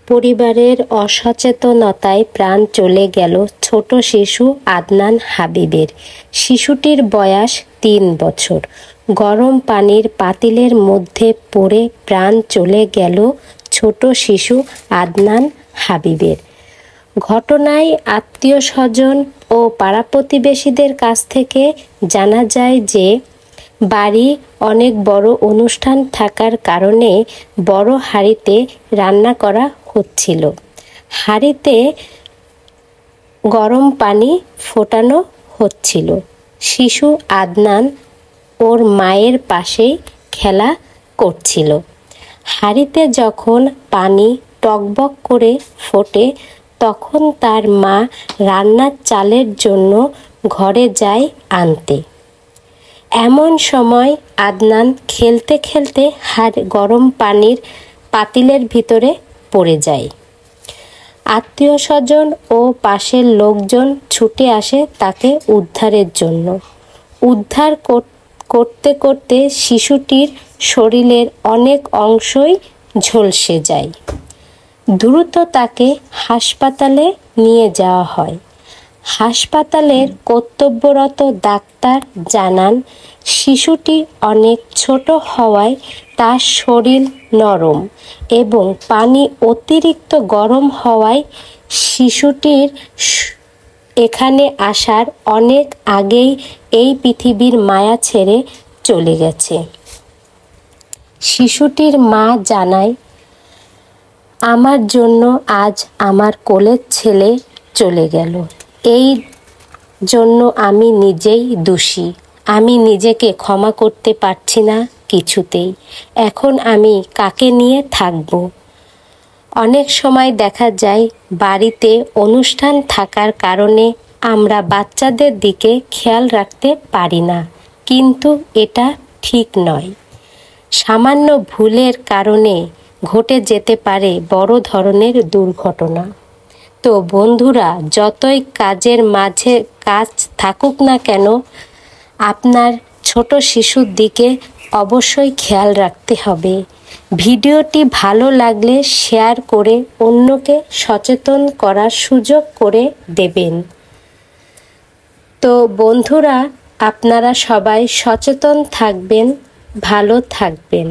পরিবারের অসচেতনতায় প্রাণ চলে গেল ছোট শিশু আদনান হাবিবের। শিশুটির বয়স ৩ বছর। গরম পানির পাতিলের মধ্যে পড়ে প্রাণ চলে গেল ছোট শিশু আদনান হাবিবের। ঘটনায় আত্মীয়স্বজন ও পাড়া প্রতিবেশীদের কাছ থেকে জানা যায় যে বাড়ি অনেক বড় অনুষ্ঠান থাকার কারণে বড় হাঁড়িতে রান্না করা হচ্ছিল। হাঁড়িতে গরম পানি ফোটানো হচ্ছিল। শিশু আদনান ওর মায়ের পাশেই খেলা করছিল। হাঁড়িতে যখন পানি টকবক করে ফোটে তখন তার মা রান্নার চালের জন্য ঘরে যায় আনতে। এমন সময় আদনান খেলতে খেলতে গরম পানির পাতিলের ভিতরে পড়ে যায়। আত্মীয়স্বজন ও পাশের লোকজন ছুটে আসে তাকে উদ্ধারের জন্য। উদ্ধার করতে করতে শিশুটির শরীরের অনেক অংশই ঝলসে যায়। দ্রুত তাকে হাসপাতালে নিয়ে যাওয়া হয়। হাসপাতালের কর্তব্যরত ডাক্তার জানান, শিশুটি অনেক ছোট হওয়ায় তার শরীর নরম এবং পানি অতিরিক্ত গরম হওয়ায় শিশুটির এখানে আসার অনেক আগেই এই পৃথিবীর মায়া ছেড়ে চলে গেছে। শিশুটির মা জানায়, আমার জন্য আজ আমার কোলের ছেলে চলে গেল। এই জন্য আমি নিজেই দোষী। আমি নিজেকে ক্ষমা করতে পারছি না কিছুতেই। এখন আমি কাকে নিয়ে থাকব? অনেক সময় দেখা যায় বাড়িতে অনুষ্ঠান থাকার কারণে আমরা বাচ্চাদের দিকে খেয়াল রাখতে পারি না, কিন্তু এটা ঠিক নয়। সামান্য ভুলের কারণে ঘটে যেতে পারে বড় ধরনের দুর্ঘটনা। তো বন্ধুরা, যতই কাজের মাঝে কাজ থাকুক না কেন, আপনার ছোট শিশুর দিকে অবশ্যই খেয়াল রাখতে হবে। ভিডিওটি ভালো লাগলে শেয়ার করে অন্যকে সচেতন করার সুযোগ করে দেবেন। তো বন্ধুরা, আপনারা সবাই সচেতন থাকবেন, ভালো থাকবেন।